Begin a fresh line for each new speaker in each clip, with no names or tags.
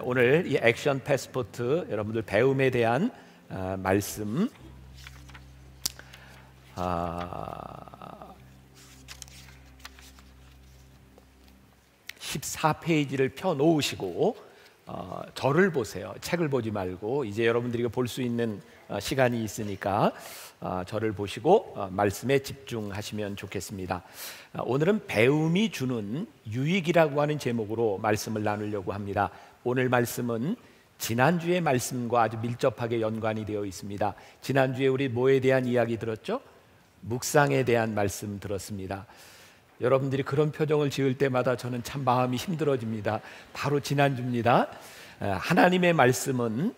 오늘 이 액션 패스포트 여러분들 배움에 대한 말씀 14페이지를 펴 놓으시고 저를 보세요. 책을 보지 말고 이제 여러분들이 볼 수 있는 시간이 있으니까 저를 보시고 말씀에 집중하시면 좋겠습니다. 오늘은 배움이 주는 유익이라고 하는 제목으로 말씀을 나누려고 합니다. 오늘 말씀은 지난주의 말씀과 아주 밀접하게 연관이 되어 있습니다. 지난주에 우리 뭐에 대한 이야기 들었죠? 묵상에 대한 말씀 들었습니다. 여러분들이 그런 표정을 지을 때마다 저는 참 마음이 힘들어집니다. 바로 지난주입니다. 하나님의 말씀은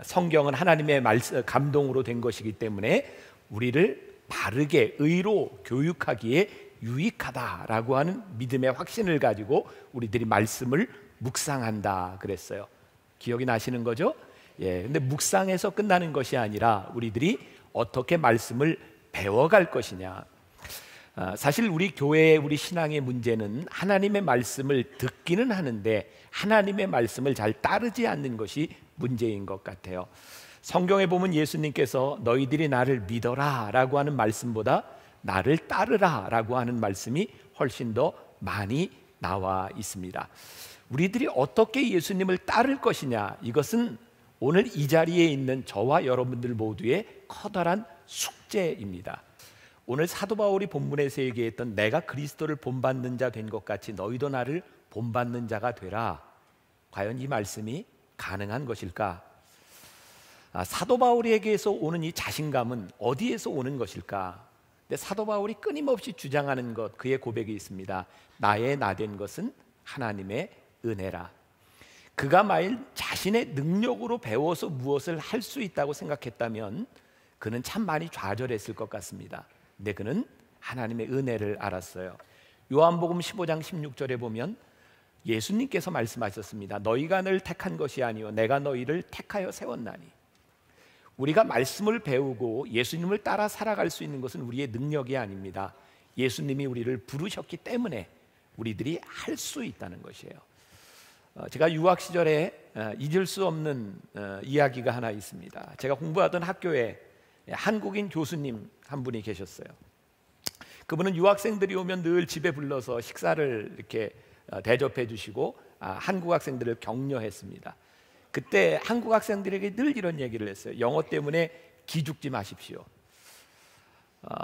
성경은 하나님의 감동으로 된 것이기 때문에 우리를 바르게 의로 교육하기에 유익하다라고 하는 믿음의 확신을 가지고 우리들이 말씀을 묵상한다 그랬어요. 기억이 나시는 거죠? 예. 근데 묵상해서 끝나는 것이 아니라 우리들이 어떻게 말씀을 배워갈 것이냐. 사실 우리 교회의 우리 신앙의 문제는 하나님의 말씀을 듣기는 하는데 하나님의 말씀을 잘 따르지 않는 것이 문제인 것 같아요. 성경에 보면 예수님께서 너희들이 나를 믿어라 라고 하는 말씀보다 나를 따르라 라고 하는 말씀이 훨씬 더 많이 나와 있습니다. 우리들이 어떻게 예수님을 따를 것이냐, 이것은 오늘 이 자리에 있는 저와 여러분들 모두의 커다란 숙제입니다. 오늘 사도 바울이 본문에서 얘기했던 내가 그리스도를 본받는 자 된 것 같이 너희도 나를 본받는 자가 되라. 과연 이 말씀이 가능한 것일까? 사도 바울에게서 오는 이 자신감은 어디에서 오는 것일까? 근데 사도 바울이 끊임없이 주장하는 것, 그의 고백이 있습니다. 나의 나 된 것은 하나님의 은혜라. 그가 만일 자신의 능력으로 배워서 무엇을 할 수 있다고 생각했다면 그는 참 많이 좌절했을 것 같습니다. 근데 그는 하나님의 은혜를 알았어요. 요한복음 15장 16절에 보면 예수님께서 말씀하셨습니다. 너희가 늘 택한 것이 아니요 내가 너희를 택하여 세웠나니. 우리가 말씀을 배우고 예수님을 따라 살아갈 수 있는 것은 우리의 능력이 아닙니다. 예수님이 우리를 부르셨기 때문에 우리들이 할 수 있다는 것이에요. 제가 유학 시절에 잊을 수 없는 이야기가 하나 있습니다. 제가 공부하던 학교에 한국인 교수님 한 분이 계셨어요. 그분은 유학생들이 오면 늘 집에 불러서 식사를 이렇게 대접해 주시고 한국 학생들을 격려했습니다. 그때 한국 학생들에게 늘 이런 얘기를 했어요. 영어 때문에 기죽지 마십시오.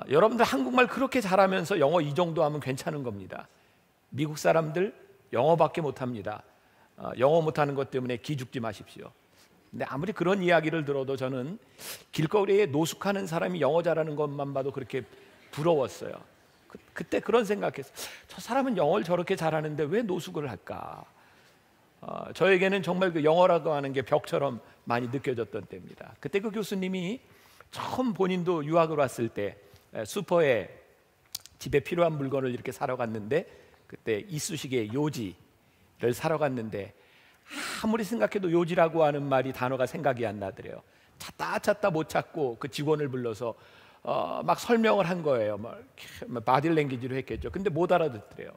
여러분들 한국말 그렇게 잘하면서 영어 이 정도 하면 괜찮은 겁니다. 미국 사람들 영어밖에 못합니다. 영어 못하는 것 때문에 기죽지 마십시오. 근데 아무리 그런 이야기를 들어도 저는 길거리에 노숙하는 사람이 영어 잘하는 것만 봐도 그렇게 부러웠어요. 그때 그런 생각했어요. 저 사람은 영어를 저렇게 잘하는데 왜 노숙을 할까? 저에게는 정말 그 영어라고 하는 게 벽처럼 많이 느껴졌던 때입니다. 그때 그 교수님이 처음 본인도 유학을 왔을 때 슈퍼에 집에 필요한 물건을 이렇게 사러 갔는데 그때 이쑤시개 요지를 사러 갔는데 아무리 생각해도 요지라고 하는 단어가 생각이 안 나더래요. 찾다 못 찾고 그 직원을 불러서 막 설명을 한 거예요. 바디랭귀지로 했겠죠. 근데 못 알아듣더래요.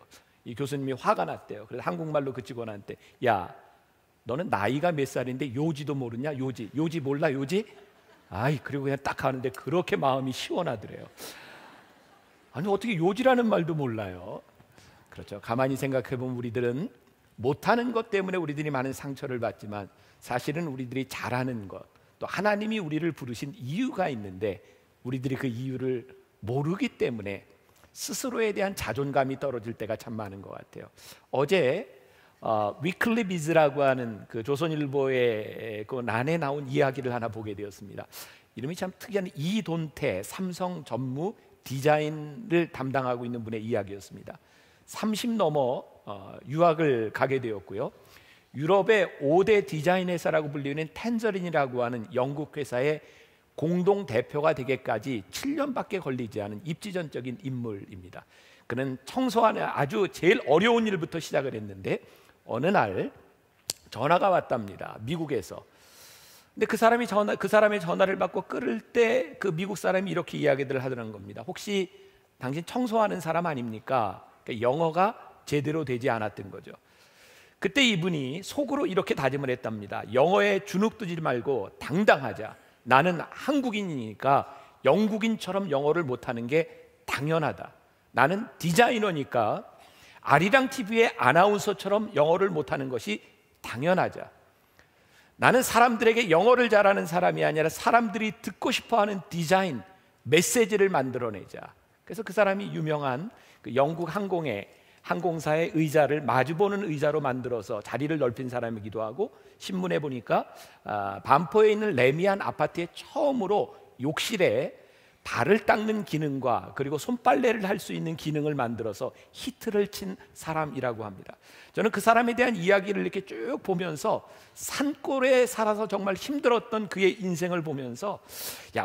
이 교수님이 화가 났대요. 그래서 한국말로 그 직원한테 야, 너는 나이가 몇 살인데 요지도 모르냐? 요지 몰라? 요지? 아이, 그리고 그냥 딱 하는데 그렇게 마음이 시원하더래요. 아니 어떻게 요지라는 말도 몰라요? 그렇죠. 가만히 생각해보면 우리들은 못하는 것 때문에 우리들이 많은 상처를 받지만 사실은 우리들이 잘하는 것, 또 하나님이 우리를 부르신 이유가 있는데 우리들이 그 이유를 모르기 때문에 스스로에 대한 자존감이 떨어질 때가 참 많은 것 같아요. 어제 위클리 비즈라고 하는 그 조선일보의 그 난에 나온 이야기를 하나 보게 되었습니다. 이름이 참 특이한 이돈태 삼성 전무 디자인을 담당하고 있는 분의 이야기였습니다. 30 넘어 유학을 가게 되었고요. 유럽의 5대 디자인 회사라고 불리는 텐저린이라고 하는 영국 회사의 공동 대표가 되기까지 7년밖에 걸리지 않은 입지전적인 인물입니다. 그는 청소하는 아주 제일 어려운 일부터 시작을 했는데 어느 날 전화가 왔답니다. 미국에서. 근데 그 사람의 전화를 받고 끊을 때 그 미국 사람이 이렇게 이야기들을 하더라는 겁니다. 혹시 당신 청소하는 사람 아닙니까? 그러니까 영어가 제대로 되지 않았던 거죠. 그때 이분이 속으로 이렇게 다짐을 했답니다. 영어에 주눅들지 말고 당당하자. 나는 한국인이니까 영국인처럼 영어를 못하는 게 당연하다. 나는 디자이너니까 아리랑 TV의 아나운서처럼 영어를 못하는 것이 당연하자. 나는 사람들에게 영어를 잘하는 사람이 아니라 사람들이 듣고 싶어하는 디자인, 메시지를 만들어내자. 그래서 그 사람이 유명한 그 영국 항공사의 의자를 마주보는 의자로 만들어서 자리를 넓힌 사람이기도 하고, 신문에 보니까 반포에 있는 레미안 아파트에 처음으로 욕실에 발을 닦는 기능과 그리고 손빨래를 할 수 있는 기능을 만들어서 히트를 친 사람이라고 합니다. 저는 그 사람에 대한 이야기를 이렇게 쭉 보면서 산골에 살아서 정말 힘들었던 그의 인생을 보면서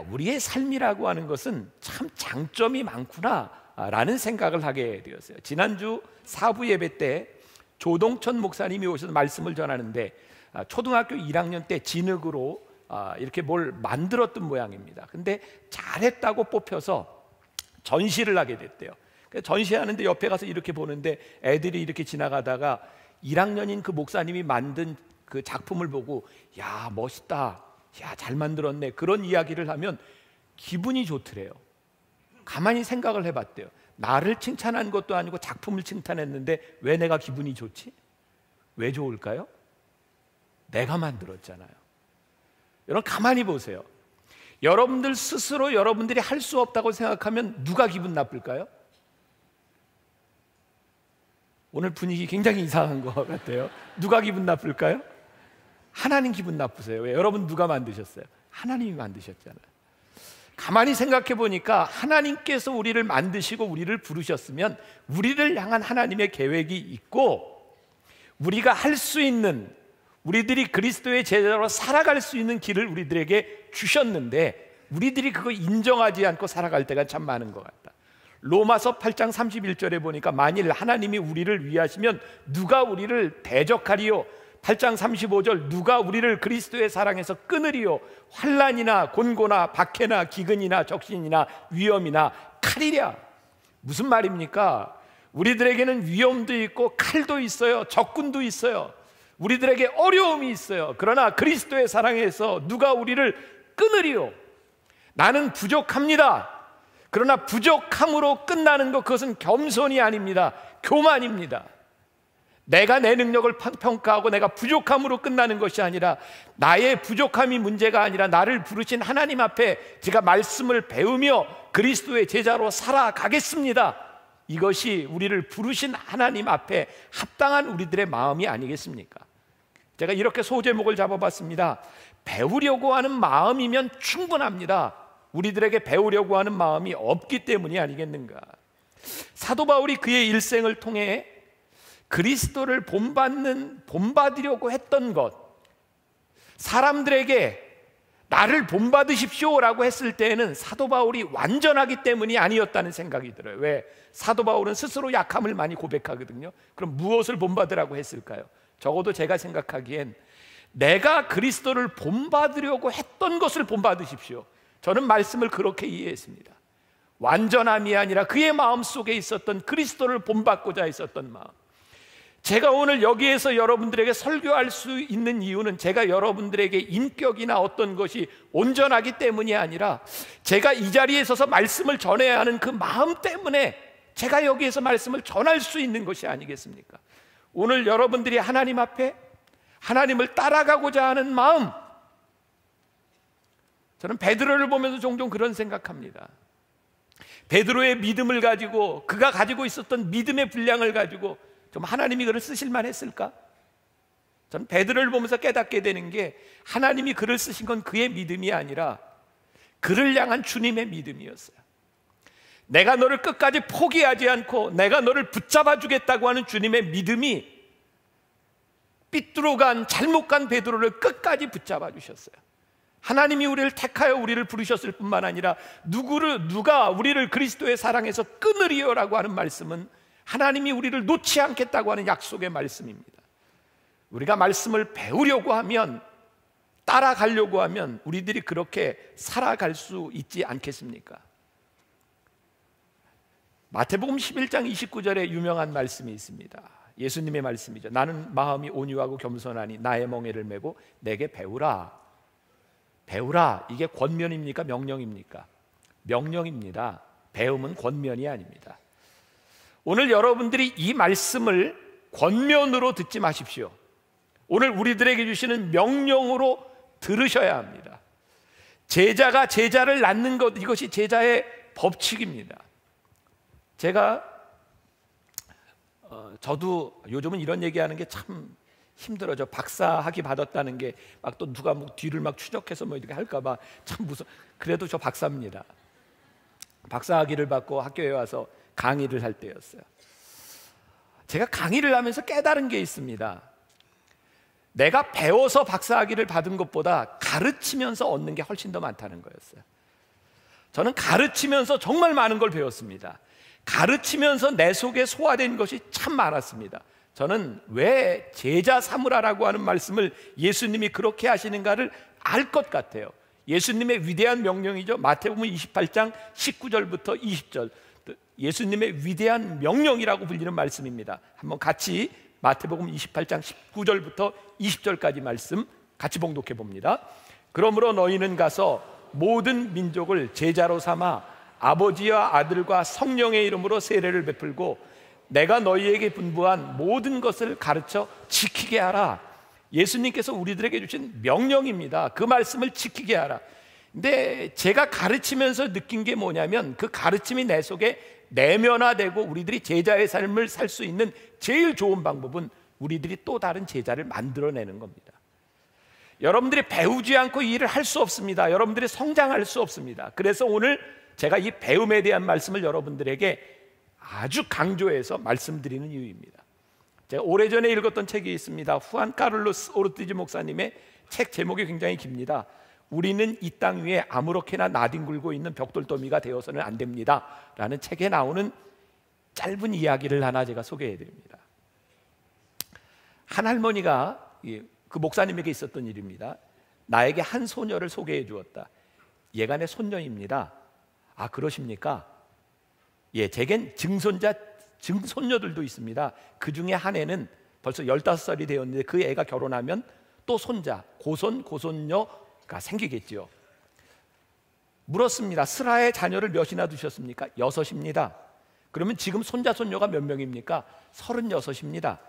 우리의 삶이라고 하는 것은 참 장점이 많구나 라는 생각을 하게 되었어요. 지난주 사부 예배 때 조동천 목사님이 오셔서 말씀을 전하는데 초등학교 1학년 때 진흙으로 이렇게 뭘 만들었던 모양입니다. 근데 잘했다고 뽑혀서 전시를 하게 됐대요. 전시하는데 옆에 가서 이렇게 보는데 애들이 이렇게 지나가다가 1학년인 그 목사님이 만든 그 작품을 보고 야 멋있다, 야 잘 만들었네, 그런 이야기를 하면 기분이 좋더래요. 가만히 생각을 해봤대요. 나를 칭찬한 것도 아니고 작품을 칭찬했는데 왜 내가 기분이 좋지? 왜 좋을까요? 내가 만들었잖아요. 여러분 가만히 보세요. 여러분들 스스로 여러분들이 할 수 없다고 생각하면 누가 기분 나쁠까요? 오늘 분위기 굉장히 이상한 것 같아요. 누가 기분 나쁠까요? 하나님 기분 나쁘세요. 왜? 여러분 누가 만드셨어요? 하나님이 만드셨잖아요. 가만히 생각해 보니까 하나님께서 우리를 만드시고 우리를 부르셨으면 우리를 향한 하나님의 계획이 있고, 우리가 할 수 있는, 우리들이 그리스도의 제자로 살아갈 수 있는 길을 우리들에게 주셨는데 우리들이 그거 인정하지 않고 살아갈 때가 참 많은 것 같다. 로마서 8장 31절에 보니까 만일 하나님이 우리를 위하시면 누가 우리를 대적하리요? 8장 35절 누가 우리를 그리스도의 사랑에서 끊으리요? 환난이나 곤고나 박해나 기근이나 적신이나 위험이나 칼이랴. 무슨 말입니까? 우리들에게는 위험도 있고 칼도 있어요. 적군도 있어요. 우리들에게 어려움이 있어요. 그러나 그리스도의 사랑에서 누가 우리를 끊으리요? 나는 부족합니다. 그러나 부족함으로 끝나는 것, 그것은 겸손이 아닙니다. 교만입니다. 내가 내 능력을 평가하고 내가 부족함으로 끝나는 것이 아니라, 나의 부족함이 문제가 아니라 나를 부르신 하나님 앞에 제가 말씀을 배우며 그리스도의 제자로 살아가겠습니다. 이것이 우리를 부르신 하나님 앞에 합당한 우리들의 마음이 아니겠습니까? 제가 이렇게 소제목을 잡아봤습니다. 배우려고 하는 마음이면 충분합니다. 우리들에게 배우려고 하는 마음이 없기 때문이 아니겠는가. 사도 바울이 그의 일생을 통해 그리스도를 본받으려고 했던 것, 사람들에게 나를 본받으십시오라고 했을 때에는 사도 바울이 완전하기 때문이 아니었다는 생각이 들어요. 왜? 사도 바울은 스스로 약함을 많이 고백하거든요. 그럼 무엇을 본받으라고 했을까요? 적어도 제가 생각하기엔 내가 그리스도를 본받으려고 했던 것을 본받으십시오. 저는 말씀을 그렇게 이해했습니다. 완전함이 아니라 그의 마음속에 있었던 그리스도를 본받고자 했었던 마음. 제가 오늘 여기에서 여러분들에게 설교할 수 있는 이유는 제가 여러분들에게 인격이나 어떤 것이 온전하기 때문이 아니라 제가 이 자리에 서서 말씀을 전해야 하는 그 마음 때문에 제가 여기에서 말씀을 전할 수 있는 것이 아니겠습니까? 오늘 여러분들이 하나님 앞에 하나님을 따라가고자 하는 마음, 저는 베드로를 보면서 종종 그런 생각합니다. 베드로의 믿음을 가지고, 그가 가지고 있었던 믿음의 분량을 가지고 좀 하나님이 그를 쓰실만 했을까? 저는 베드로를 보면서 깨닫게 되는 게, 하나님이 그를 쓰신 건 그의 믿음이 아니라 그를 향한 주님의 믿음이었어요. 내가 너를 끝까지 포기하지 않고 내가 너를 붙잡아 주겠다고 하는 주님의 믿음이 삐뚤어간, 잘못 간 베드로를 끝까지 붙잡아 주셨어요. 하나님이 우리를 택하여 우리를 부르셨을 뿐만 아니라 누가 우리를 그리스도의 사랑에서 끊으리요라고 하는 말씀은 하나님이 우리를 놓지 않겠다고 하는 약속의 말씀입니다. 우리가 말씀을 배우려고 하면, 따라가려고 하면 우리들이 그렇게 살아갈 수 있지 않겠습니까? 마태복음 11장 29절에 유명한 말씀이 있습니다. 예수님의 말씀이죠. 나는 마음이 온유하고 겸손하니 나의 멍에를 메고 내게 배우라. 배우라. 이게 권면입니까? 명령입니까? 명령입니다. 배움은 권면이 아닙니다. 오늘 여러분들이 이 말씀을 권면으로 듣지 마십시오. 오늘 우리들에게 주시는 명령으로 들으셔야 합니다. 제자가 제자를 낳는 것, 이것이 제자의 법칙입니다. 저도 요즘은 이런 얘기하는 게 참 힘들어져. 박사학위 받았다는 게 막 또 누가 뭐 뒤를 막 추적해서 뭐 이렇게 할까봐 참 무서워. 그래도 저 박사입니다. 박사학위를 받고 학교에 와서 강의를 할 때였어요. 제가 강의를 하면서 깨달은 게 있습니다. 내가 배워서 박사학위를 받은 것보다 가르치면서 얻는 게 훨씬 더 많다는 거였어요. 저는 가르치면서 정말 많은 걸 배웠습니다. 가르치면서 내 속에 소화된 것이 참 많았습니다. 저는 왜 제자 삼으라라고 하는 말씀을 예수님이 그렇게 하시는가를 알 것 같아요. 예수님의 위대한 명령이죠. 마태복음 28장 19절부터 20절, 예수님의 위대한 명령이라고 불리는 말씀입니다. 한번 같이 마태복음 28장 19절부터 20절까지 말씀 같이 봉독해 봅니다. 그러므로 너희는 가서 모든 민족을 제자로 삼아 아버지와 아들과 성령의 이름으로 세례를 베풀고 내가 너희에게 분부한 모든 것을 가르쳐 지키게 하라. 예수님께서 우리들에게 주신 명령입니다. 그 말씀을 지키게 하라. 근데 제가 가르치면서 느낀 게 뭐냐면 그 가르침이 내 속에 내면화되고 우리들이 제자의 삶을 살 수 있는 제일 좋은 방법은 우리들이 또 다른 제자를 만들어내는 겁니다. 여러분들이 배우지 않고 이 일을 할 수 없습니다. 여러분들이 성장할 수 없습니다. 그래서 오늘 제가 이 배움에 대한 말씀을 여러분들에게 아주 강조해서 말씀드리는 이유입니다. 제가 오래전에 읽었던 책이 있습니다. 후안 카를로스 오르티즈 목사님의 책 제목이 굉장히 깁니다. 우리는 이 땅 위에 아무렇게나 나뒹굴고 있는 벽돌더미가 되어서는 안 됩니다 라는 책에 나오는 짧은 이야기를 하나 제가 소개해 드립니다. 한 할머니가, 그 목사님에게 있었던 일입니다. 나에게 한 소녀를 소개해 주었다. 얘가 내 손녀입니다. 아, 그러십니까? 예, 제겐 증손녀들도 있습니다. 그 중에 한 애는 벌써 15살이 되었는데 그 애가 결혼하면 또 손자, 고손녀가 생기겠지요. 물었습니다. 슬하의 자녀를 몇이나 두셨습니까? 6입니다. 그러면 지금 손자, 손녀가 몇 명입니까? 36입니다.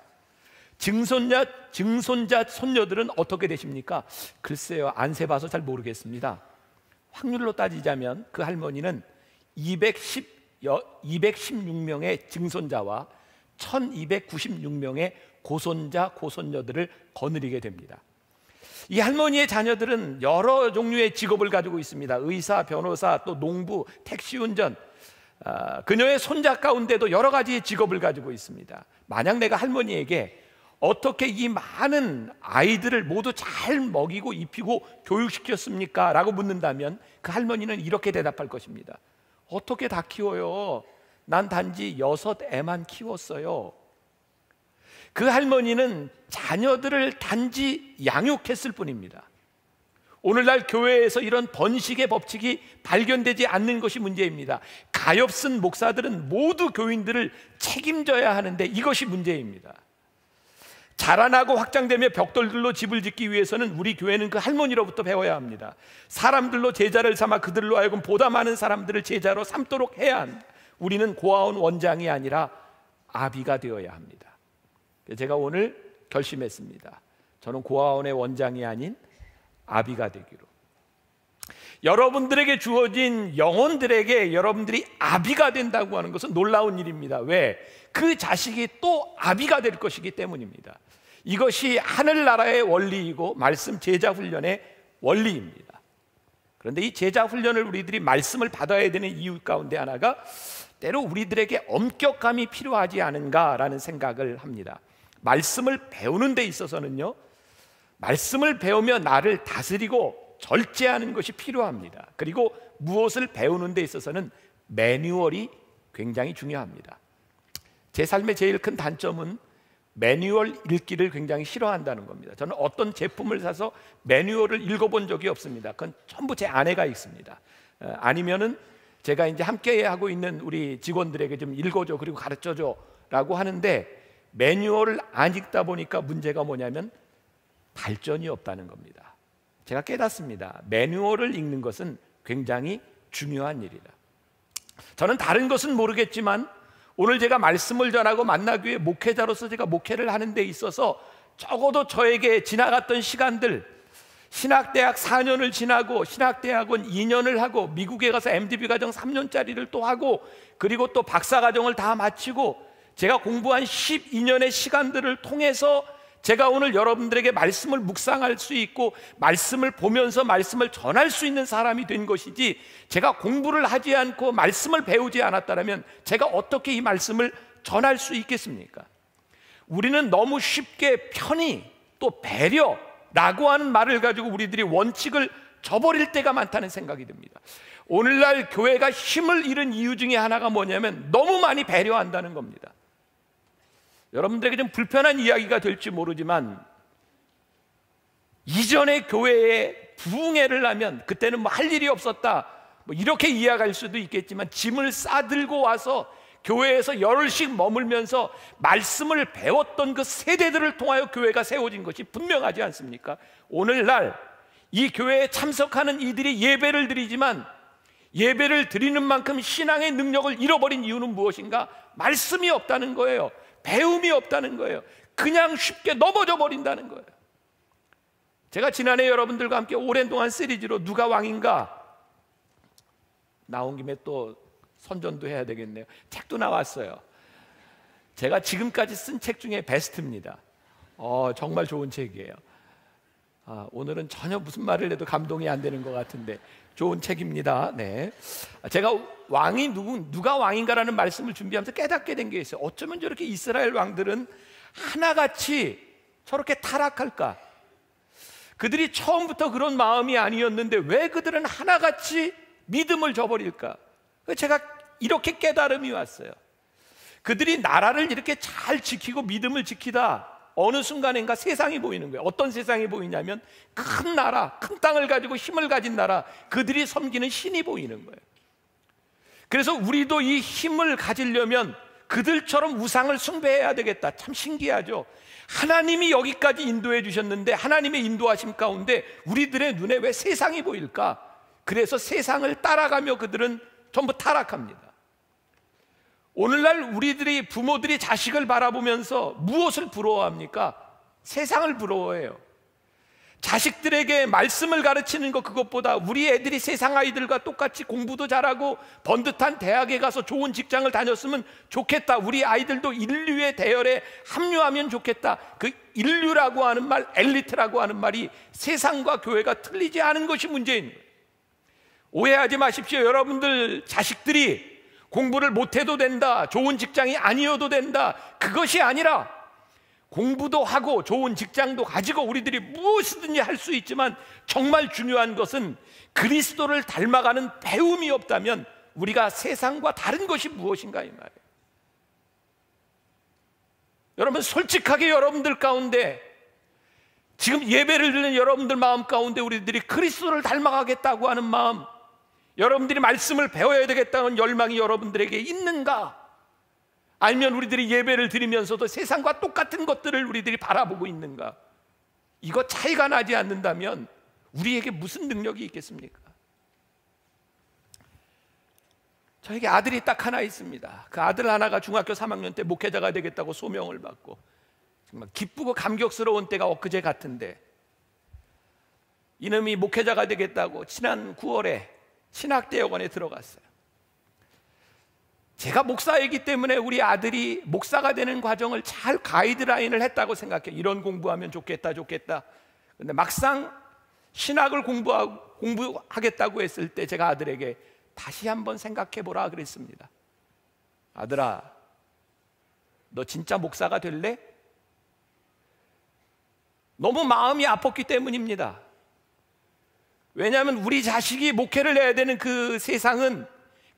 증손자, 손녀들은 어떻게 되십니까? 글쎄요, 안 세봐서 잘 모르겠습니다. 확률로 따지자면 그 할머니는 216명의 증손자와 1296명의 고손자, 고손녀들을 거느리게 됩니다. 이 할머니의 자녀들은 여러 종류의 직업을 가지고 있습니다. 의사, 변호사, 또 농부, 택시운전. 그녀의 손자 가운데도 여러 가지의 직업을 가지고 있습니다. 만약 내가 할머니에게 어떻게 이 많은 아이들을 모두 잘 먹이고 입히고 교육시켰습니까? 라고 묻는다면 그 할머니는 이렇게 대답할 것입니다. 어떻게 다 키워요? 난 단지 6애만 키웠어요. 그 할머니는 자녀들을 단지 양육했을 뿐입니다. 오늘날 교회에서 이런 번식의 법칙이 발견되지 않는 것이 문제입니다. 가엾은 목사들은 모두 교인들을 책임져야 하는데 이것이 문제입니다. 자라나고 확장되며 벽돌들로 집을 짓기 위해서는 우리 교회는 그 할머니로부터 배워야 합니다. 사람들로 제자를 삼아 그들로 하여금 보다 많은 사람들을 제자로 삼도록 해야 합니다. 우리는 고아원 원장이 아니라 아비가 되어야 합니다. 제가 오늘 결심했습니다. 저는 고아원의 원장이 아닌 아비가 되기로. 여러분들에게 주어진 영혼들에게 여러분들이 아비가 된다고 하는 것은 놀라운 일입니다. 왜? 그 자식이 또 아비가 될 것이기 때문입니다. 이것이 하늘나라의 원리이고 말씀 제자 훈련의 원리입니다. 그런데 이 제자 훈련을 우리들이 말씀을 받아야 되는 이유 가운데 하나가 때로 우리들에게 엄격함이 필요하지 않은가라는 생각을 합니다. 말씀을 배우는 데 있어서는요, 말씀을 배우며 나를 다스리고 절제하는 것이 필요합니다. 그리고 무엇을 배우는 데 있어서는 매뉴얼이 굉장히 중요합니다. 제 삶의 제일 큰 단점은 매뉴얼 읽기를 굉장히 싫어한다는 겁니다. 저는 어떤 제품을 사서 매뉴얼을 읽어본 적이 없습니다. 그건 전부 제 아내가 읽습니다. 아니면은 제가 이제 함께 하고 있는 우리 직원들에게 좀 읽어줘 그리고 가르쳐줘 라고 하는데 매뉴얼을 안 읽다 보니까 문제가 뭐냐면 발전이 없다는 겁니다. 제가 깨닫습니다. 매뉴얼을 읽는 것은 굉장히 중요한 일이다. 저는 다른 것은 모르겠지만 오늘 제가 말씀을 전하고 만나기 위해 목회자로서 제가 목회를 하는 데 있어서 적어도 저에게 지나갔던 시간들, 신학대학 4년을 지나고 신학대학원 2년을 하고 미국에 가서 MDB 과정 3년짜리를 또 하고 그리고 또 박사과정을 다 마치고 제가 공부한 12년의 시간들을 통해서 제가 오늘 여러분들에게 말씀을 묵상할 수 있고 말씀을 보면서 말씀을 전할 수 있는 사람이 된 것이지, 제가 공부를 하지 않고 말씀을 배우지 않았다면 제가 어떻게 이 말씀을 전할 수 있겠습니까? 우리는 너무 쉽게 편의 또 배려라고 하는 말을 가지고 우리들이 원칙을 저버릴 때가 많다는 생각이 듭니다. 오늘날 교회가 힘을 잃은 이유 중에 하나가 뭐냐면 너무 많이 배려한다는 겁니다. 여러분들에게 좀 불편한 이야기가 될지 모르지만 이전에 교회에 부흥회를 하면 그때는 뭐 할 일이 없었다 뭐 이렇게 이야기할 수도 있겠지만, 짐을 싸들고 와서 교회에서 열흘씩 머물면서 말씀을 배웠던 그 세대들을 통하여 교회가 세워진 것이 분명하지 않습니까? 오늘날 이 교회에 참석하는 이들이 예배를 드리지만 예배를 드리는 만큼 신앙의 능력을 잃어버린 이유는 무엇인가? 말씀이 없다는 거예요. 배움이 없다는 거예요. 그냥 쉽게 넘어져 버린다는 거예요. 제가 지난해 여러분들과 함께 오랜 동안 시리즈로 누가 왕인가 나온 김에 또 선전도 해야 되겠네요. 책도 나왔어요. 제가 지금까지 쓴 책 중에 베스트입니다. 정말 좋은 책이에요. 오늘은 전혀 무슨 말을 해도 감동이 안 되는 것 같은데 좋은 책입니다. 네, 제가 왕이 누가 왕인가라는 말씀을 준비하면서 깨닫게 된 게 있어요. 어쩌면 저렇게 이스라엘 왕들은 하나같이 저렇게 타락할까? 그들이 처음부터 그런 마음이 아니었는데 왜 그들은 하나같이 믿음을 저버릴까? 제가 이렇게 깨달음이 왔어요. 그들이 나라를 이렇게 잘 지키고 믿음을 지키다 어느 순간인가 세상이 보이는 거예요. 어떤 세상이 보이냐면 큰 나라, 큰 땅을 가지고 힘을 가진 나라, 그들이 섬기는 신이 보이는 거예요. 그래서 우리도 이 힘을 가지려면 그들처럼 우상을 숭배해야 되겠다. 참 신기하죠. 하나님이 여기까지 인도해 주셨는데 하나님의 인도하심 가운데 우리들의 눈에 왜 세상이 보일까? 그래서 세상을 따라가며 그들은 전부 타락합니다. 오늘날 우리들이 부모들이 자식을 바라보면서 무엇을 부러워합니까? 세상을 부러워해요. 자식들에게 말씀을 가르치는 것, 그것보다 우리 애들이 세상 아이들과 똑같이 공부도 잘하고 번듯한 대학에 가서 좋은 직장을 다녔으면 좋겠다. 우리 아이들도 인류의 대열에 합류하면 좋겠다. 그 인류라고 하는 말, 엘리트라고 하는 말이 세상과 교회가 틀리지 않은 것이 문제인 거예요. 오해하지 마십시오. 여러분들 자식들이 공부를 못해도 된다, 좋은 직장이 아니어도 된다, 그것이 아니라 공부도 하고 좋은 직장도 가지고 우리들이 무엇이든지 할 수 있지만 정말 중요한 것은 그리스도를 닮아가는 배움이 없다면 우리가 세상과 다른 것이 무엇인가 이 말이에요. 여러분 솔직하게 여러분들 가운데 지금 예배를 드리는 여러분들 마음 가운데 우리들이 그리스도를 닮아가겠다고 하는 마음, 여러분들이 말씀을 배워야 되겠다는 열망이 여러분들에게 있는가? 아니면 우리들이 예배를 드리면서도 세상과 똑같은 것들을 우리들이 바라보고 있는가? 이거 차이가 나지 않는다면 우리에게 무슨 능력이 있겠습니까? 저에게 아들이 딱 하나 있습니다. 그 아들 하나가 중학교 3학년 때 목회자가 되겠다고 소명을 받고 정말 기쁘고 감격스러운 때가 엊그제 같은데, 이놈이 목회자가 되겠다고 지난 9월에 신학대학원에 들어갔어요. 제가 목사이기 때문에 우리 아들이 목사가 되는 과정을 잘 가이드라인을 했다고 생각해요. 이런 공부하면 좋겠다. 근데 막상 신학을 공부하겠다고 했을 때 제가 아들에게 다시 한번 생각해보라 그랬습니다. 아들아, 너 진짜 목사가 될래? 너무 마음이 아팠기 때문입니다. 왜냐하면 우리 자식이 목회를 해야 되는 그 세상은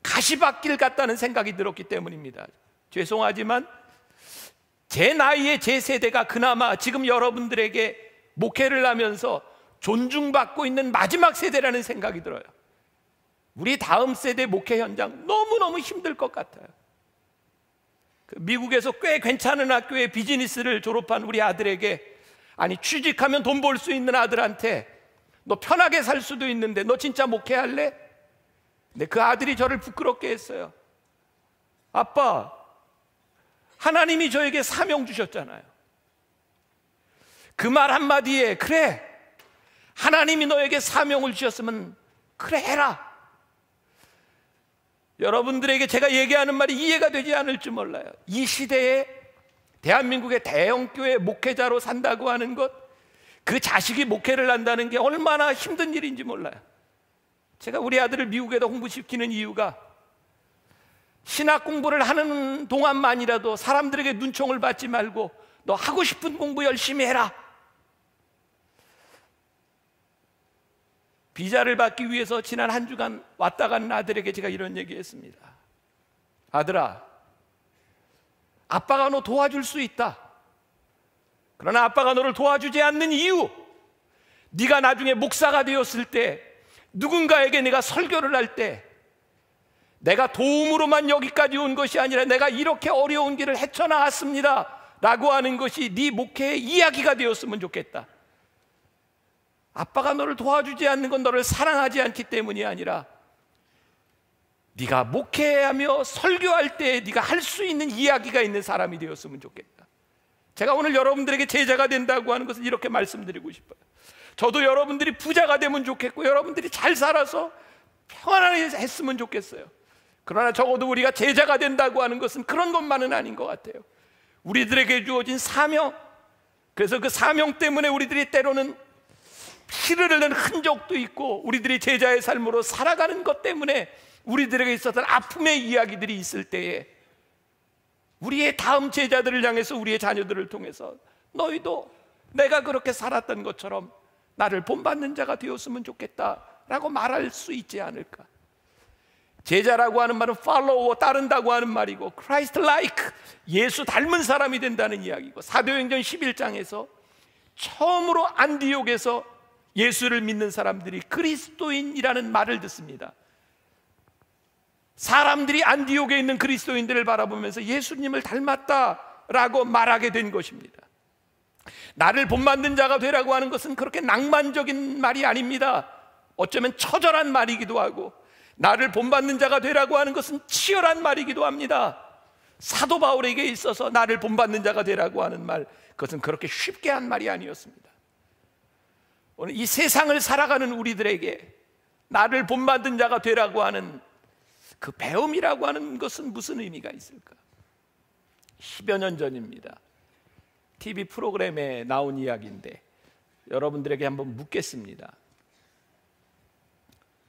가시밭길 같다는 생각이 들었기 때문입니다. 죄송하지만 제 나이에 제 세대가 그나마 지금 여러분들에게 목회를 하면서 존중받고 있는 마지막 세대라는 생각이 들어요. 우리 다음 세대 목회 현장 너무너무 힘들 것 같아요. 미국에서 꽤 괜찮은 학교의 비즈니스를 졸업한 우리 아들에게, 아니 취직하면 돈 벌 수 있는 아들한테 너 편하게 살 수도 있는데 너 진짜 목회할래? 근데 그 아들이 저를 부끄럽게 했어요. 아빠, 하나님이 저에게 사명 주셨잖아요. 그 말 한마디에 그래, 하나님이 너에게 사명을 주셨으면 그래 해라. 여러분들에게 제가 얘기하는 말이 이해가 되지 않을지 몰라요. 이 시대에 대한민국의 대형교회 목회자로 산다고 하는 것, 그 자식이 목회를 한다는 게 얼마나 힘든 일인지 몰라요. 제가 우리 아들을 미국에다 홍보시키는 이유가 신학 공부를 하는 동안만이라도 사람들에게 눈총을 받지 말고 너 하고 싶은 공부 열심히 해라. 비자를 받기 위해서 지난 한 주간 왔다 간 아들에게 제가 이런 얘기했습니다. 아들아, 아빠가 너 도와줄 수 있다. 그러나 아빠가 너를 도와주지 않는 이유, 네가 나중에 목사가 되었을 때, 누군가에게 내가 설교를 할 때 내가 도움으로만 여기까지 온 것이 아니라 내가 이렇게 어려운 길을 헤쳐나왔습니다 라고 하는 것이 네 목회의 이야기가 되었으면 좋겠다. 아빠가 너를 도와주지 않는 건 너를 사랑하지 않기 때문이 아니라 네가 목회하며 설교할 때 네가 할 수 있는 이야기가 있는 사람이 되었으면 좋겠다. 제가 오늘 여러분들에게 제자가 된다고 하는 것을 이렇게 말씀드리고 싶어요. 저도 여러분들이 부자가 되면 좋겠고 여러분들이 잘 살아서 평안하게 했으면 좋겠어요. 그러나 적어도 우리가 제자가 된다고 하는 것은 그런 것만은 아닌 것 같아요. 우리들에게 주어진 사명, 그래서 그 사명 때문에 우리들이 때로는 피를 흘리는 흔적도 있고 우리들이 제자의 삶으로 살아가는 것 때문에 우리들에게 있었던 아픔의 이야기들이 있을 때에 우리의 다음 제자들을 향해서, 우리의 자녀들을 통해서 너희도 내가 그렇게 살았던 것처럼 나를 본받는 자가 되었으면 좋겠다라고 말할 수 있지 않을까. 제자라고 하는 말은 follow, 따른다고 하는 말이고, Christ-like, 예수 닮은 사람이 된다는 이야기고, 사도행전 11장에서 처음으로 안디옥에서 예수를 믿는 사람들이 그리스도인이라는 말을 듣습니다. 사람들이 안디옥에 있는 그리스도인들을 바라보면서 예수님을 닮았다라고 말하게 된 것입니다. 나를 본받는 자가 되라고 하는 것은 그렇게 낭만적인 말이 아닙니다. 어쩌면 처절한 말이기도 하고, 나를 본받는 자가 되라고 하는 것은 치열한 말이기도 합니다. 사도 바울에게 있어서 나를 본받는 자가 되라고 하는 말, 그것은 그렇게 쉽게 한 말이 아니었습니다. 오늘 이 세상을 살아가는 우리들에게 나를 본받는 자가 되라고 하는 그 배움이라고 하는 것은 무슨 의미가 있을까? 10여 년 전입니다. TV 프로그램에 나온 이야기인데 여러분들에게 한번 묻겠습니다.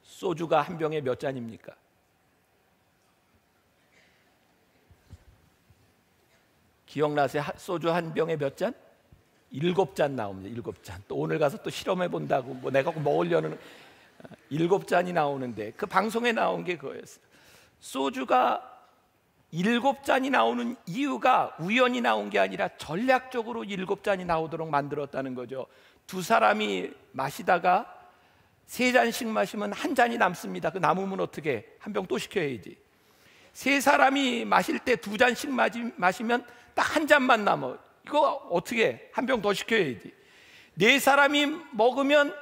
소주가 한 병에 몇 잔입니까? 기억나세요? 소주 한 병에 몇 잔? 7잔 나옵니다. 7잔. 또 오늘 가서 또 실험해 본다고 뭐 내가 먹으려는 7잔이 나오는데 그 방송에 나온 게 그거였어요. 소주가 7잔이 나오는 이유가 우연히 나온 게 아니라 전략적으로 7잔이 나오도록 만들었다는 거죠. 두 사람이 마시다가 3잔씩 마시면 한 잔이 남습니다. 그 남으면 어떻게? 한 병 또 시켜야지. 3사람이 마실 때 2잔씩 마시면 딱 한 잔만 남아. 이거 어떻게? 한 병 더 시켜야지. 4사람이 먹으면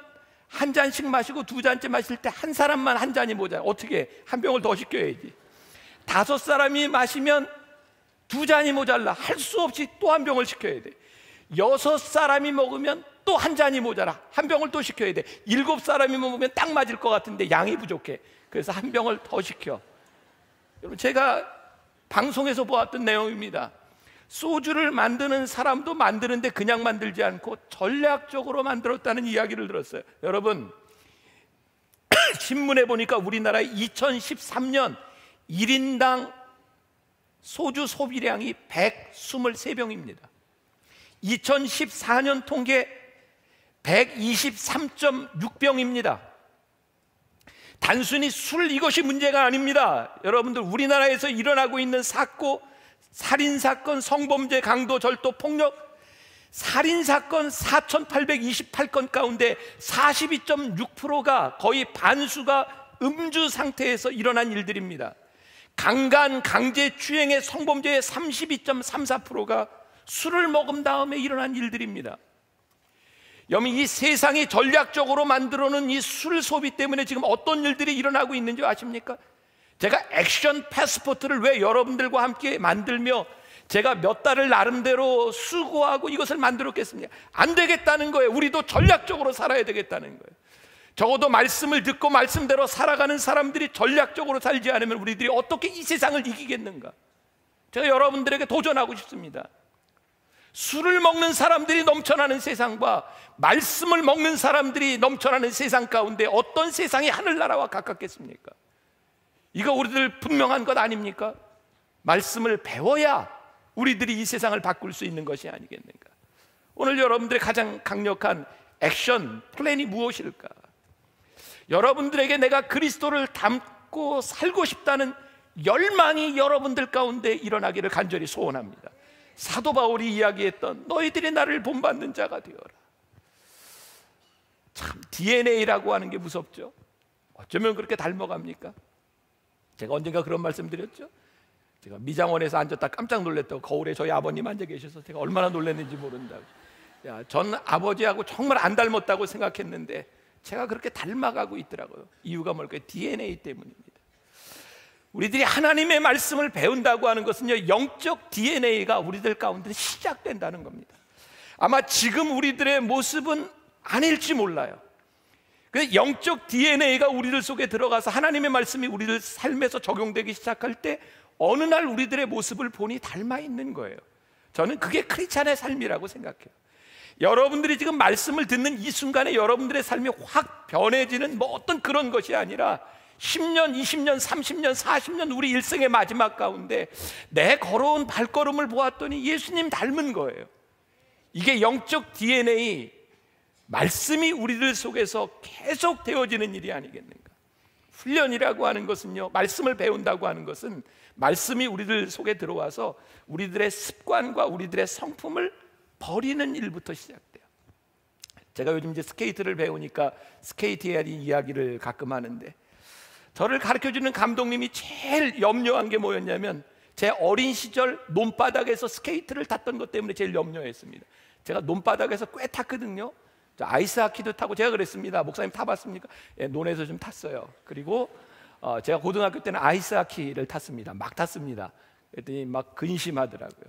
한 잔씩 마시고 2잔째 마실 때 한 사람만 한 잔이 모자라. 어떻게? 한 병을 더 시켜야지. 5사람이 마시면 2잔이 모자라. 할 수 없이 또 한 병을 시켜야 돼. 6사람이 먹으면 또 한 잔이 모자라. 한 병을 또 시켜야 돼. 7사람이 먹으면 딱 맞을 것 같은데 양이 부족해. 그래서 한 병을 더 시켜. 여러분, 제가 방송에서 보았던 내용입니다. 소주를 만드는 사람도 만드는데 그냥 만들지 않고 전략적으로 만들었다는 이야기를 들었어요. 여러분, 신문에 보니까 우리나라의 2013년 1인당 소주 소비량이 123병입니다. 2014년 통계 123.6병입니다. 단순히 술 이것이 문제가 아닙니다. 여러분들, 우리나라에서 일어나고 있는 사고, 살인사건, 성범죄, 강도, 절도, 폭력, 살인사건 4,828건 가운데 42.6%가 거의 반수가 음주 상태에서 일어난 일들입니다. 강간, 강제추행의 성범죄의 32.34%가 술을 먹은 다음에 일어난 일들입니다. 여러분, 이 세상이 전략적으로 만들어놓은 이 술 소비 때문에 지금 어떤 일들이 일어나고 있는지 아십니까? 제가 액션 패스포트를 왜 여러분들과 함께 만들며 제가 몇 달을 나름대로 수고하고 이것을 만들었겠습니까? 안 되겠다는 거예요. 우리도 전략적으로 살아야 되겠다는 거예요. 적어도 말씀을 듣고 말씀대로 살아가는 사람들이 전략적으로 살지 않으면 우리들이 어떻게 이 세상을 이기겠는가? 제가 여러분들에게 도전하고 싶습니다. 술을 먹는 사람들이 넘쳐나는 세상과 말씀을 먹는 사람들이 넘쳐나는 세상 가운데 어떤 세상이 하늘나라와 가깝겠습니까? 이거 우리들 분명한 것 아닙니까? 말씀을 배워야 우리들이 이 세상을 바꿀 수 있는 것이 아니겠는가? 오늘 여러분들의 가장 강력한 액션 플랜이 무엇일까? 여러분들에게 내가 그리스도를 닮고 살고 싶다는 열망이 여러분들 가운데 일어나기를 간절히 소원합니다. 사도 바울이 이야기했던 너희들이 나를 본받는 자가 되어라. 참, DNA라고 하는 게 무섭죠. 어쩌면 그렇게 닮아갑니까? 제가 언젠가 그런 말씀 드렸죠. 제가 미장원에서 앉았다 깜짝 놀랐다고. 거울에 저희 아버님 앉아 계셔서 제가 얼마나 놀랐는지 모른다고. 전 아버지하고 정말 안 닮았다고 생각했는데 제가 그렇게 닮아가고 있더라고요. 이유가 뭘까요? DNA 때문입니다. 우리들이 하나님의 말씀을 배운다고 하는 것은요, 영적 DNA가 우리들 가운데 시작된다는 겁니다. 아마 지금 우리들의 모습은 아닐지 몰라요. 근데 영적 DNA가 우리들 속에 들어가서 하나님의 말씀이 우리들 삶에서 적용되기 시작할 때 어느 날 우리들의 모습을 보니 닮아 있는 거예요. 저는 그게 크리스찬의 삶이라고 생각해요. 여러분들이 지금 말씀을 듣는 이 순간에 여러분들의 삶이 확 변해지는 뭐 어떤 그런 것이 아니라 10년, 20년, 30년, 40년 우리 일생의 마지막 가운데 내 걸어온 발걸음을 보았더니 예수님 닮은 거예요. 이게 영적 DNA, 말씀이 우리들 속에서 계속 되어지는 일이 아니겠는가? 훈련이라고 하는 것은요, 말씀을 배운다고 하는 것은 말씀이 우리들 속에 들어와서 우리들의 습관과 우리들의 성품을 버리는 일부터 시작돼요. 제가 요즘 이제 스케이트를 배우니까 스케이트에 대한 이야기를 가끔 하는데, 저를 가르쳐주는 감독님이 제일 염려한 게 뭐였냐면 제 어린 시절 논바닥에서 스케이트를 탔던 것 때문에 제일 염려했습니다. 제가 논바닥에서 꽤 탔거든요. 아이스하키도 타고. 제가 그랬습니다. 목사님 타봤습니까? 예, 논에서 좀 탔어요. 그리고 제가 고등학교 때는 아이스하키를 탔습니다. 막 탔습니다. 그랬더니 막 근심하더라고요.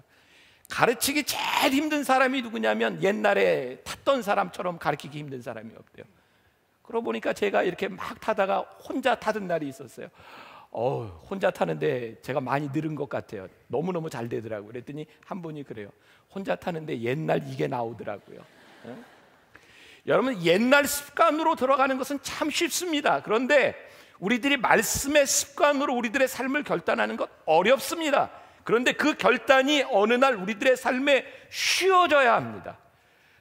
가르치기 제일 힘든 사람이 누구냐면 옛날에 탔던 사람처럼 가르치기 힘든 사람이 없대요. 그러고 보니까 제가 이렇게 막 타다가 혼자 타던 날이 있었어요. 혼자 타는데 제가 많이 늘은 것 같아요. 너무너무 잘 되더라고요. 그랬더니 한 분이 그래요. 혼자 타는데 옛날 이게 나오더라고요. 여러분, 옛날 습관으로 들어가는 것은 참 쉽습니다. 그런데 우리들이 말씀의 습관으로 우리들의 삶을 결단하는 것 어렵습니다. 그런데 그 결단이 어느 날 우리들의 삶에 쉬워져야 합니다.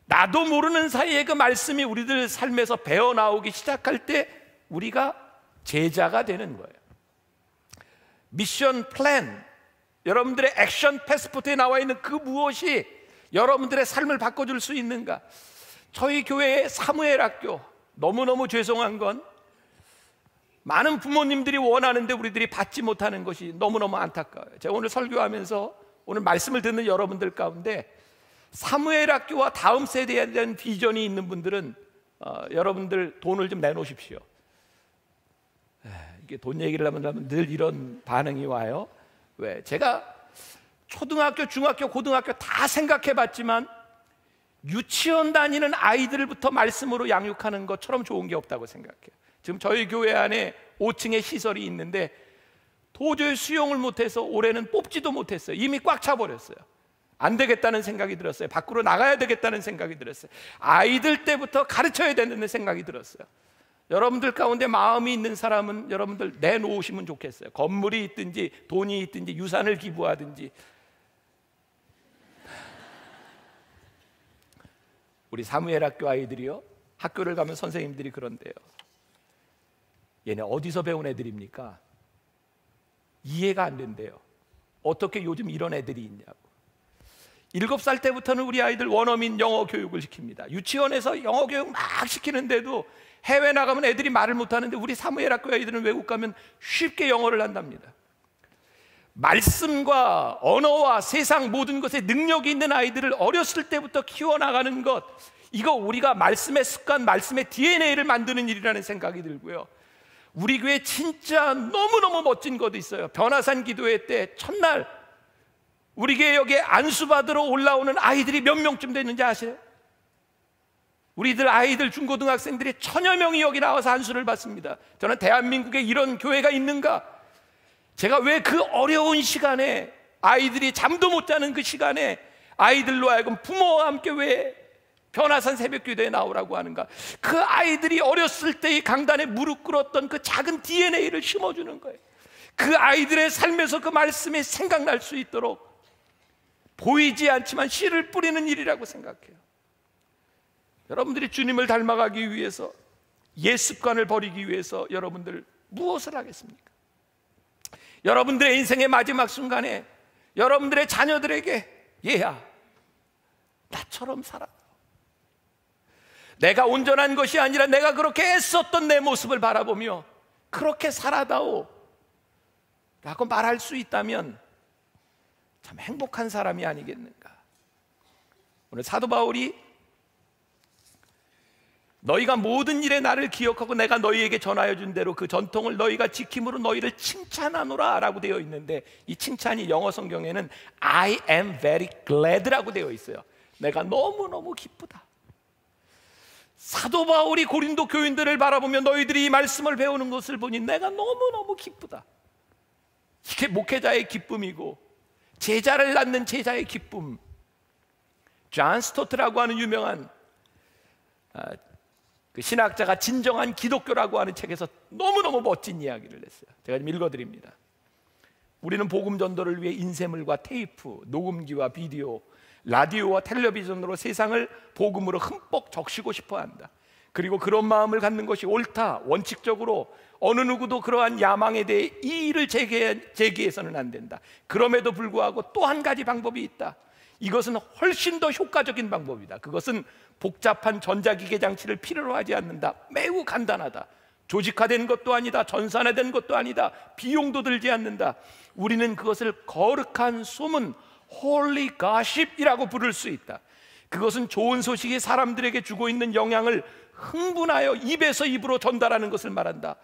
나도 모르는 사이에 그 말씀이 우리들 삶에서 배어나오기 시작할 때 우리가 제자가 되는 거예요. 미션 플랜, 여러분들의 액션 패스포트에 나와 있는 그 무엇이 여러분들의 삶을 바꿔줄 수 있는가? 저희 교회의 사무엘 학교, 너무너무 죄송한 건 많은 부모님들이 원하는데 우리들이 받지 못하는 것이 너무너무 안타까워요. 제가 오늘 설교하면서 오늘 말씀을 듣는 여러분들 가운데 사무엘 학교와 다음 세대에 대한 비전이 있는 분들은 여러분들 돈을 좀 내놓으십시오. 이게 돈 얘기를 하면 늘 이런 반응이 와요. 왜? 제가 초등학교, 중학교, 고등학교 다 생각해봤지만 유치원 다니는 아이들부터 말씀으로 양육하는 것처럼 좋은 게 없다고 생각해요. 지금 저희 교회 안에 5층에 시설이 있는데 도저히 수용을 못해서 올해는 뽑지도 못했어요. 이미 꽉 차버렸어요. 안 되겠다는 생각이 들었어요. 밖으로 나가야 되겠다는 생각이 들었어요. 아이들 때부터 가르쳐야 된다는 생각이 들었어요. 여러분들 가운데 마음이 있는 사람은 여러분들 내놓으시면 좋겠어요. 건물이 있든지 돈이 있든지 유산을 기부하든지. 우리 사무엘 학교 아이들이요, 학교를 가면 선생님들이 그런데요, 얘네 어디서 배운 애들입니까? 이해가 안 된대요. 어떻게 요즘 이런 애들이 있냐고. 7살 때부터는 우리 아이들 원어민 영어 교육을 시킵니다. 유치원에서 영어 교육 막 시키는데도 해외 나가면 애들이 말을 못하는데 우리 사무엘 학교 아이들은 외국 가면 쉽게 영어를 한답니다. 말씀과 언어와 세상 모든 것에 능력이 있는 아이들을 어렸을 때부터 키워나가는 것, 이거 우리가 말씀의 습관, 말씀의 DNA를 만드는 일이라는 생각이 들고요. 우리 교회 진짜 너무너무 멋진 것도 있어요. 변화산 기도회 때 첫날 우리 교회 여기에 안수받으러 올라오는 아이들이 몇 명쯤 됐는지 아세요? 우리들 아이들 중고등학생들이 1000여 명이 여기 나와서 안수를 받습니다. 저는 대한민국에 이런 교회가 있는가? 제가 왜 그 어려운 시간에, 아이들이 잠도 못 자는 그 시간에 아이들로 하여금 부모와 함께 왜 변화산 새벽기도에 나오라고 하는가? 그 아이들이 어렸을 때 이 강단에 무릎 꿇었던 그 작은 DNA를 심어주는 거예요. 그 아이들의 삶에서 그 말씀이 생각날 수 있도록 보이지 않지만 씨를 뿌리는 일이라고 생각해요. 여러분들이 주님을 닮아가기 위해서, 옛 습관을 버리기 위해서 여러분들 무엇을 하겠습니까? 여러분들의 인생의 마지막 순간에 여러분들의 자녀들에게, 얘야, 나처럼 살아. 내가 온전한 것이 아니라 내가 그렇게 애썼던 내 모습을 바라보며 그렇게 살아다오 라고 말할 수 있다면 참 행복한 사람이 아니겠는가. 오늘 사도 바울이 너희가 모든 일에 나를 기억하고 내가 너희에게 전하여 준 대로 그 전통을 너희가 지킴으로 너희를 칭찬하노라 라고 되어 있는데, 이 칭찬이 영어 성경에는 I am very glad 라고 되어 있어요. 내가 너무너무 기쁘다. 사도 바울이 고린도 교인들을 바라보며 너희들이 이 말씀을 배우는 것을 보니 내가 너무너무 기쁘다. 이게 목회자의 기쁨이고 제자를 낳는 제자의 기쁨. 존 스토트라고 하는 유명한 그 신학자가 진정한 기독교라고 하는 책에서 너무너무 멋진 이야기를 했어요. 제가 좀 읽어드립니다. 우리는 복음 전도를 위해 인쇄물과 테이프, 녹음기와 비디오, 라디오와 텔레비전으로 세상을 복음으로 흠뻑 적시고 싶어 한다. 그리고 그런 마음을 갖는 것이 옳다. 원칙적으로 어느 누구도 그러한 야망에 대해 이의를 제기해서는 안 된다. 그럼에도 불구하고 또 한 가지 방법이 있다. 이것은 훨씬 더 효과적인 방법이다. 그것은 복잡한 전자기계 장치를 필요로 하지 않는다. 매우 간단하다. 조직화된 것도 아니다. 전산화된 것도 아니다. 비용도 들지 않는다. 우리는 그것을 거룩한 소문, Holy Gossip이라고 부를 수 있다. 그것은 좋은 소식이 사람들에게 주고 있는 영향을 흥분하여 입에서 입으로 전달하는 것을 말한다.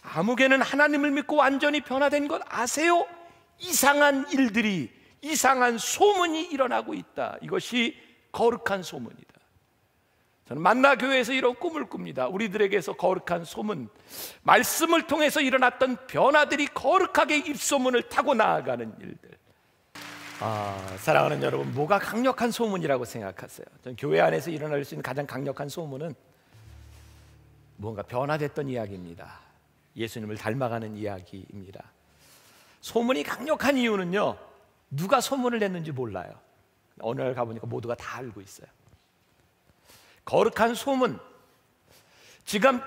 아무개는 하나님을 믿고 완전히 변화된 것 아세요? 이상한 일들이, 이상한 소문이 일어나고 있다. 이것이 거룩한 소문이다. 저는 만나교회에서 이런 꿈을 꿉니다. 우리들에게서 거룩한 소문, 말씀을 통해서 일어났던 변화들이 거룩하게 입소문을 타고 나아가는 일들. 사랑하는 여러분, 뭐가 강력한 소문이라고 생각하세요? 전 교회 안에서 일어날 수 있는 가장 강력한 소문은 뭔가 변화됐던 이야기입니다. 예수님을 닮아가는 이야기입니다. 소문이 강력한 이유는요, 누가 소문을 냈는지 몰라요. 어느 날 가보니까 모두가 다 알고 있어요. 거룩한 소문,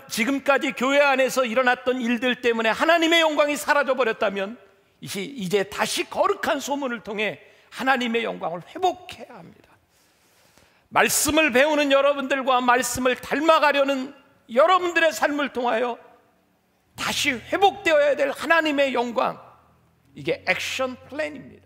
지금까지 교회 안에서 일어났던 일들 때문에 하나님의 영광이 사라져버렸다면 이제 다시 거룩한 소문을 통해 하나님의 영광을 회복해야 합니다. 말씀을 배우는 여러분들과 말씀을 닮아가려는 여러분들의 삶을 통하여 다시 회복되어야 될 하나님의 영광, 이게 액션 플랜입니다.